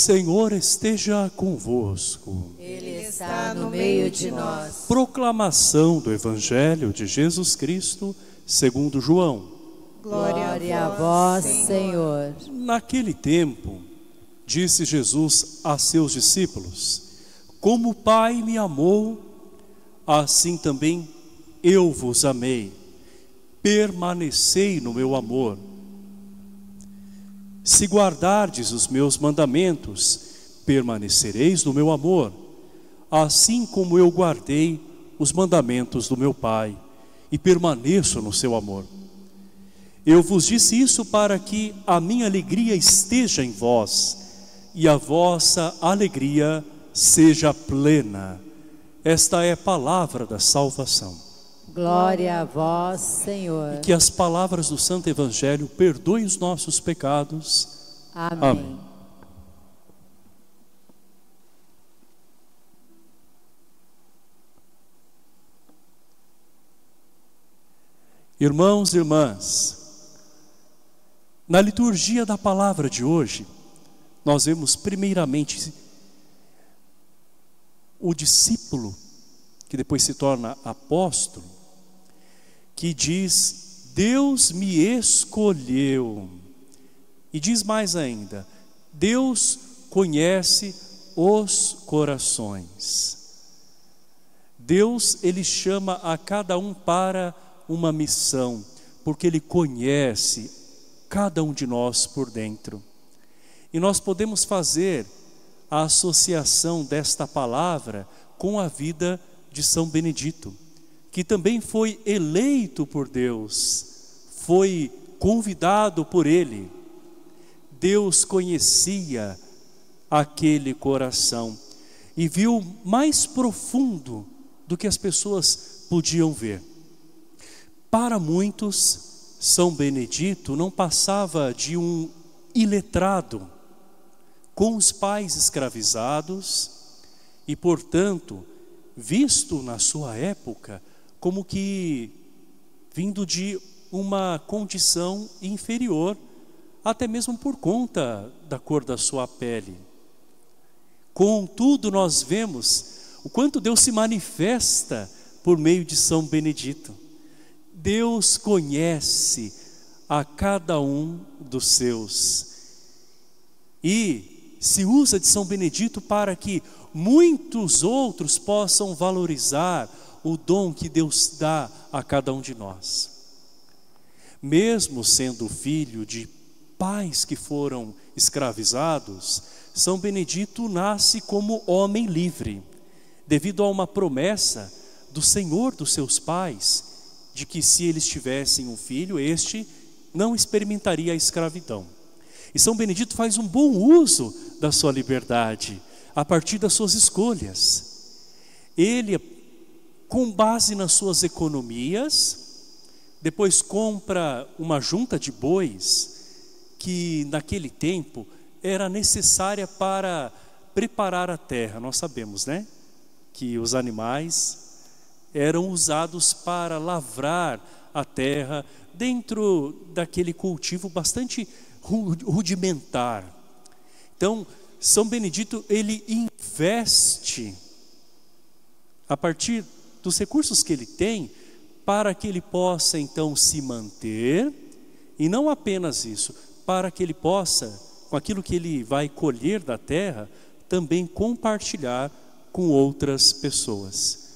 Senhor esteja convosco. Ele está no meio de nós. Proclamação do Evangelho de Jesus Cristo, segundo João. Glória a vós, Senhor. Naquele tempo, disse Jesus a seus discípulos: como o Pai me amou, assim também eu vos amei. Permanecei no meu amor. Se guardardes os meus mandamentos, permanecereis no meu amor, assim como eu guardei os mandamentos do meu Pai, e permaneço no seu amor. Eu vos disse isso para que a minha alegria esteja em vós, e a vossa alegria seja plena. Esta é a palavra da salvação. Glória a vós, Senhor. E que as palavras do Santo Evangelho perdoem os nossos pecados. Amém. Amém. Irmãos e irmãs, na liturgia da palavra de hoje, nós vemos primeiramente o discípulo, que depois se torna apóstolo, que diz: Deus me escolheu. E diz mais ainda: Deus conhece os corações. Deus, Ele chama a cada um para uma missão, porque Ele conhece cada um de nós por dentro. E nós podemos fazer a associação desta palavra com a vida de São Benedito, que também foi eleito por Deus, foi convidado por Ele. Deus conhecia aquele coração e viu mais profundo do que as pessoas podiam ver. Para muitos, São Benedito não passava de um iletrado, com os pais escravizados e, portanto, visto na sua época como que vindo de uma condição inferior, até mesmo por conta da cor da sua pele. Contudo, nós vemos o quanto Deus se manifesta por meio de São Benedito. Deus conhece a cada um dos seus e se usa de São Benedito para que muitos outros possam valorizar o dom que Deus dá a cada um de nós. Mesmo sendo filho de pais que foram escravizados, São Benedito nasce como homem livre, devido a uma promessa do Senhor dos seus pais, de que se eles tivessem um filho, este não experimentaria a escravidão. E São Benedito faz um bom uso da sua liberdade, a partir das suas escolhas. Ele, com base nas suas economias, depois compra uma junta de bois, que naquele tempo era necessária para preparar a terra. Nós sabemos, né? Que os animais eram usados para lavrar a terra dentro daquele cultivo bastante rudimentar. Então, São Benedito, ele investe a partir dos recursos que ele tem para que ele possa então se manter, e não apenas isso, para que ele possa, com aquilo que ele vai colher da terra, também compartilhar com outras pessoas.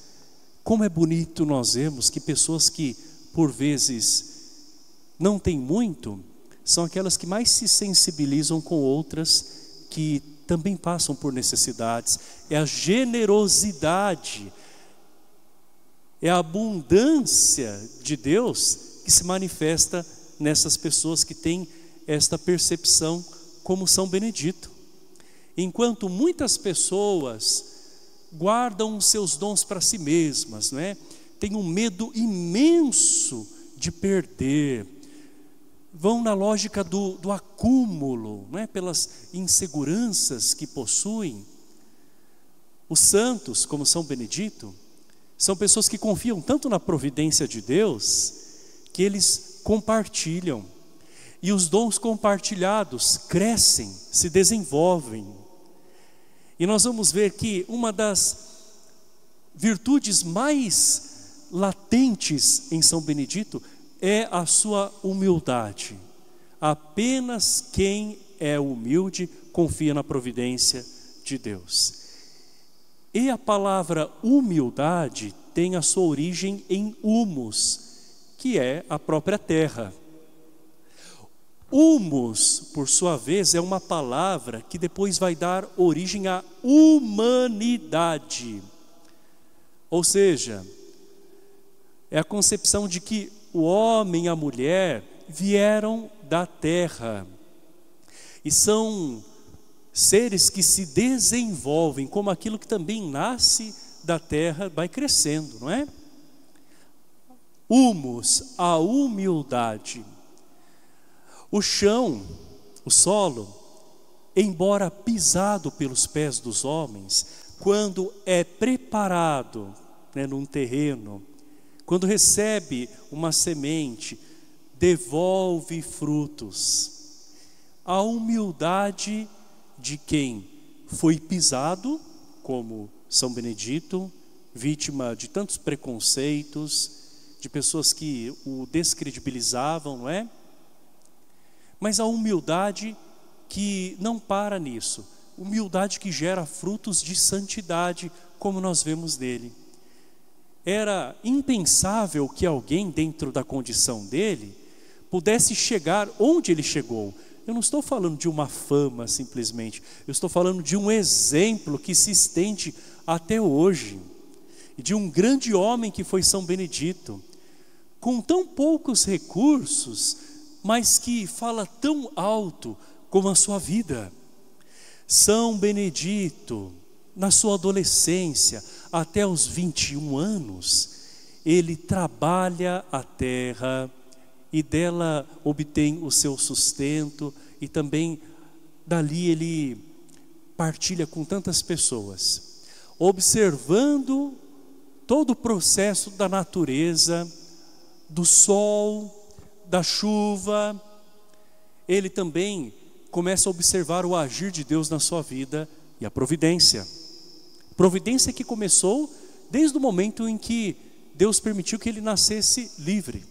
Como é bonito nós vemos que pessoas que por vezes não têm muito são aquelas que mais se sensibilizam com outras que também passam por necessidades. É a generosidade, é a abundância de Deus que se manifesta nessas pessoas que têm esta percepção, como São Benedito. Enquanto muitas pessoas guardam seus dons para si mesmas, não é? Tem um medo imenso de perder, vão na lógica do acúmulo, não é? Pelas inseguranças que possuem. Os santos, como São Benedito, são pessoas que confiam tanto na providência de Deus, que eles compartilham. E os dons compartilhados crescem, se desenvolvem. E nós vamos ver que uma das virtudes mais latentes em São Benedito é a sua humildade. Apenas quem é humilde confia na providência de Deus. E a palavra humildade tem a sua origem em humus, que é a própria terra. Humus, por sua vez, é uma palavra que depois vai dar origem à humanidade. Ou seja, é a concepção de que o homem e a mulher vieram da terra e são seres que se desenvolvem como aquilo que também nasce da terra, vai crescendo, não é? Humus, a humildade. O chão, o solo, embora pisado pelos pés dos homens, quando é preparado, né, num terreno, quando recebe uma semente, devolve frutos. A humildade de quem foi pisado, como São Benedito, vítima de tantos preconceitos, de pessoas que o descredibilizavam, não é? Mas a humildade que não para nisso, humildade que gera frutos de santidade, como nós vemos nele. Era impensável que alguém dentro da condição dele pudesse chegar onde ele chegou. Eu não estou falando de uma fama simplesmente, eu estou falando de um exemplo que se estende até hoje, de um grande homem que foi São Benedito, com tão poucos recursos, mas que fala tão alto como a sua vida. São Benedito, na sua adolescência, até os 21 anos, ele trabalha a terra e dela obtém o seu sustento, e também dali ele partilha com tantas pessoas, observando todo o processo da natureza, do sol, da chuva. Ele também começa a observar o agir de Deus na sua vida e a providência. Providência que começou desde o momento em que Deus permitiu que ele nascesse livre.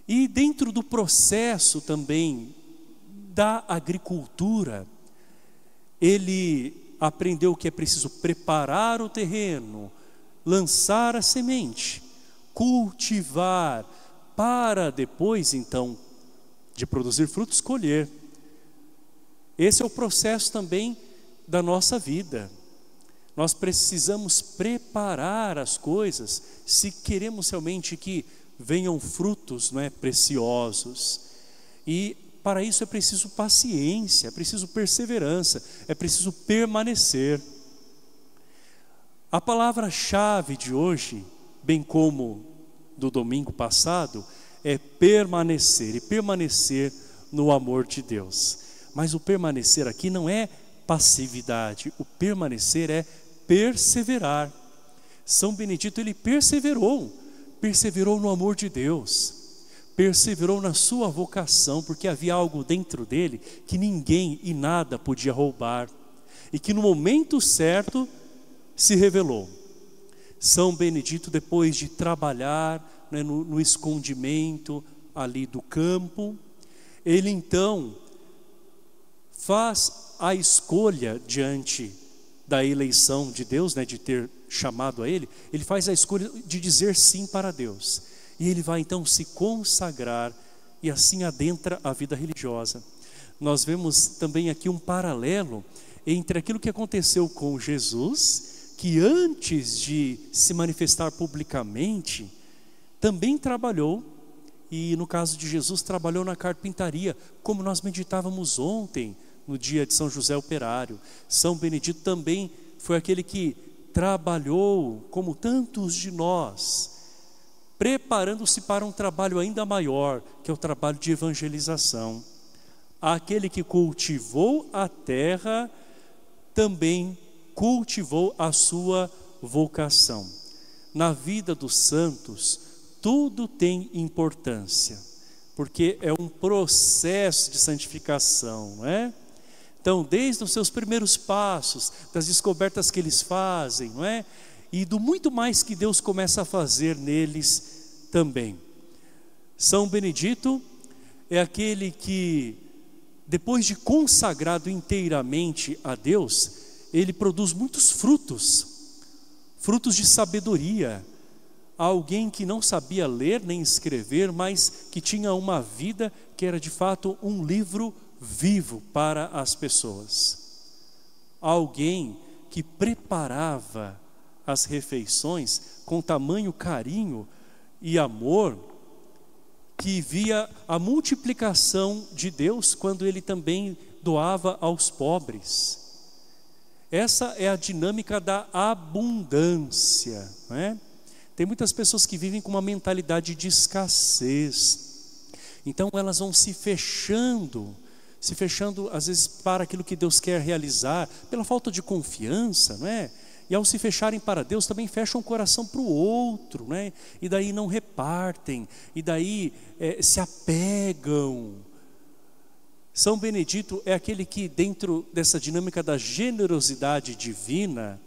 E dentro do processo também da agricultura, ele aprendeu que é preciso preparar o terreno, lançar a semente, cultivar, para depois então de produzir frutos, colher. Esse é o processo também da nossa vida. Nós precisamos preparar as coisas se queremos realmente que venham frutos, não é, preciosos. E para isso é preciso paciência, é preciso perseverança, é preciso permanecer. A palavra-chave de hoje, bem como do domingo passado, é permanecer, e permanecer no amor de Deus. Mas o permanecer aqui não é passividade, o permanecer é perseverar. São Benedito, ele perseverou no amor de Deus, perseverou na sua vocação, porque havia algo dentro dele que ninguém e nada podia roubar, e que no momento certo se revelou. São Benedito, depois de trabalhar, né, no escondimento ali do campo, ele então faz a escolha diante da eleição de Deus, né, de ter chamado a ele. Ele faz a escolha de dizer sim para Deus. E ele vai então se consagrar e assim adentra a vida religiosa. Nós vemos também aqui um paralelo entre aquilo que aconteceu com Jesus, que antes de se manifestar publicamente, também trabalhou, e no caso de Jesus trabalhou na carpintaria, como nós meditávamos ontem, no dia de São José Operário. São Benedito também foi aquele que trabalhou, como tantos de nós, preparando-se para um trabalho ainda maior, que é o trabalho de evangelização. Aquele que cultivou a terra, também cultivou a sua vocação. Na vida dos santos, tudo tem importância, porque é um processo de santificação, não é? Então, desde os seus primeiros passos, das descobertas que eles fazem, não é? E do muito mais que Deus começa a fazer neles também. São Benedito é aquele que, depois de consagrado inteiramente a Deus, ele produz muitos frutos, frutos de sabedoria. Alguém que não sabia ler nem escrever, mas que tinha uma vida que era de fato um livro vivo para as pessoas. Alguém que preparava as refeições com tamanho carinho e amor, que via a multiplicação de Deus quando ele também doava aos pobres. Essa é a dinâmica da abundância, não é? Tem muitas pessoas que vivem com uma mentalidade de escassez. Então elas vão se fechando às vezes para aquilo que Deus quer realizar, pela falta de confiança, não é? E ao se fecharem para Deus, também fecham o coração para o outro, né? E daí não repartem, e daí se apegam. São Benedito é aquele que, dentro dessa dinâmica da generosidade divina,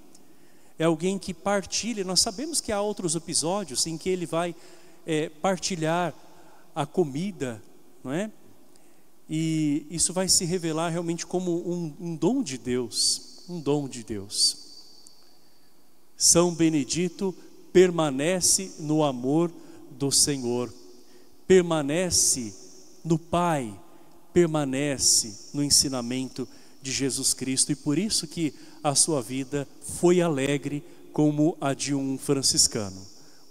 é alguém que partilha. Nós sabemos que há outros episódios em que ele vai partilhar a comida, não é? E isso vai se revelar realmente como um dom de Deus, um dom de Deus. São Benedito permanece no amor do Senhor, permanece no Pai, permanece no ensinamento de Jesus Cristo, e por isso que a sua vida foi alegre como a de um franciscano.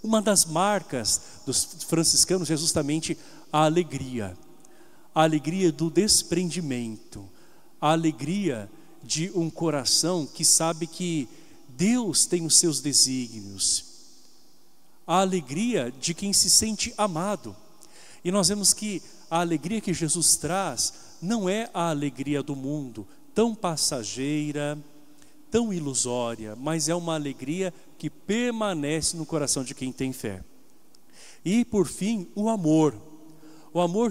Uma das marcas dos franciscanos é justamente a alegria do desprendimento, a alegria de um coração que sabe que Deus tem os seus desígnios, a alegria de quem se sente amado. E nós vemos que a alegria que Jesus traz não é a alegria do mundo, tão passageira, tão ilusória, mas é uma alegria que permanece no coração de quem tem fé. E por fim, o amor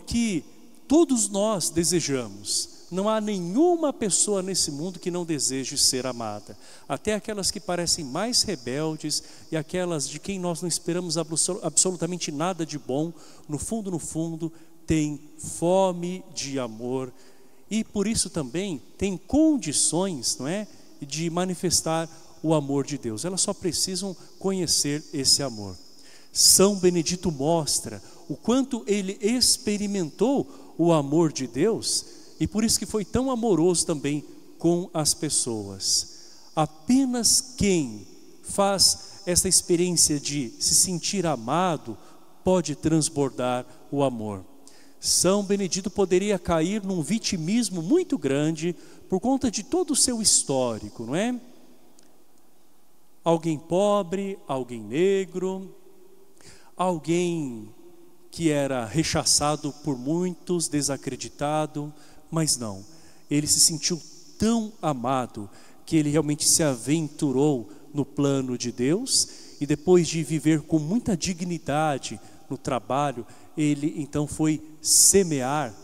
que todos nós desejamos. Não há nenhuma pessoa nesse mundo que não deseje ser amada. Até aquelas que parecem mais rebeldes e aquelas de quem nós não esperamos absolutamente nada de bom, no fundo, têm fome de amor. E por isso também tem condições, não é, de manifestar o amor de Deus. Elas só precisam conhecer esse amor. São Benedito mostra o quanto ele experimentou o amor de Deus, e por isso que foi tão amoroso também com as pessoas. Apenas quem faz essa experiência de se sentir amado pode transbordar o amor. São Benedito poderia cair num vitimismo muito grande por conta de todo o seu histórico, não é? Alguém pobre, alguém negro, alguém que era rechaçado por muitos, desacreditado, mas não, ele se sentiu tão amado que ele realmente se aventurou no plano de Deus, e depois de viver com muita dignidade no trabalho, ele então foi semear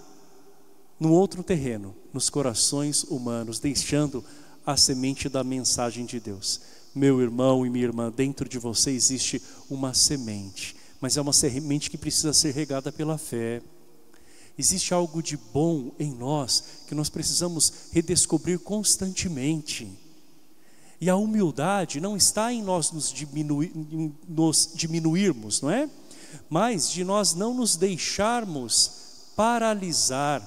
num outro terreno, nos corações humanos, deixando a semente da mensagem de Deus. Meu irmão e minha irmã, dentro de você existe uma semente, mas é uma semente que precisa ser regada pela fé. Existe algo de bom em nós que nós precisamos redescobrir constantemente. E a humildade não está em nós nos diminuirmos, não é? mas de nós não nos deixarmos paralisar,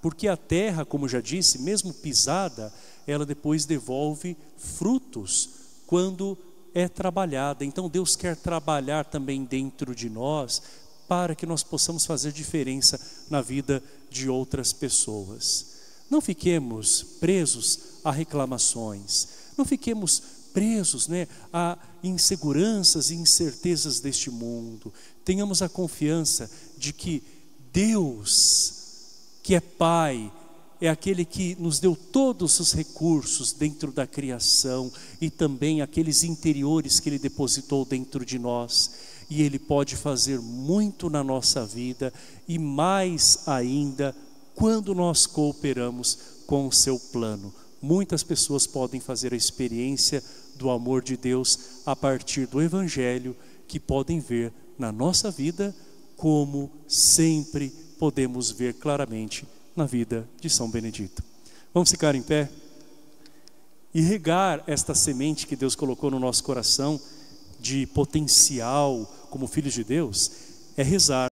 porque a terra, como já disse, mesmo pisada, ela depois devolve frutos quando é trabalhada. Então Deus quer trabalhar também dentro de nós, para que nós possamos fazer diferença na vida de outras pessoas. Não fiquemos presos a reclamações, não fiquemos presos, a inseguranças e incertezas deste mundo. Tenhamos a confiança de que Deus, que é Pai, é aquele que nos deu todos os recursos dentro da criação e também aqueles interiores que Ele depositou dentro de nós. E Ele pode fazer muito na nossa vida e mais ainda quando nós cooperamos com o seu plano. Muitas pessoas podem fazer a experiência do amor de Deus a partir do Evangelho, que podem ver na nossa vida, como sempre podemos ver claramente na vida de São Benedito. Vamos ficar em pé e regar esta semente que Deus colocou no nosso coração de potencial como filhos de Deus, é rezar.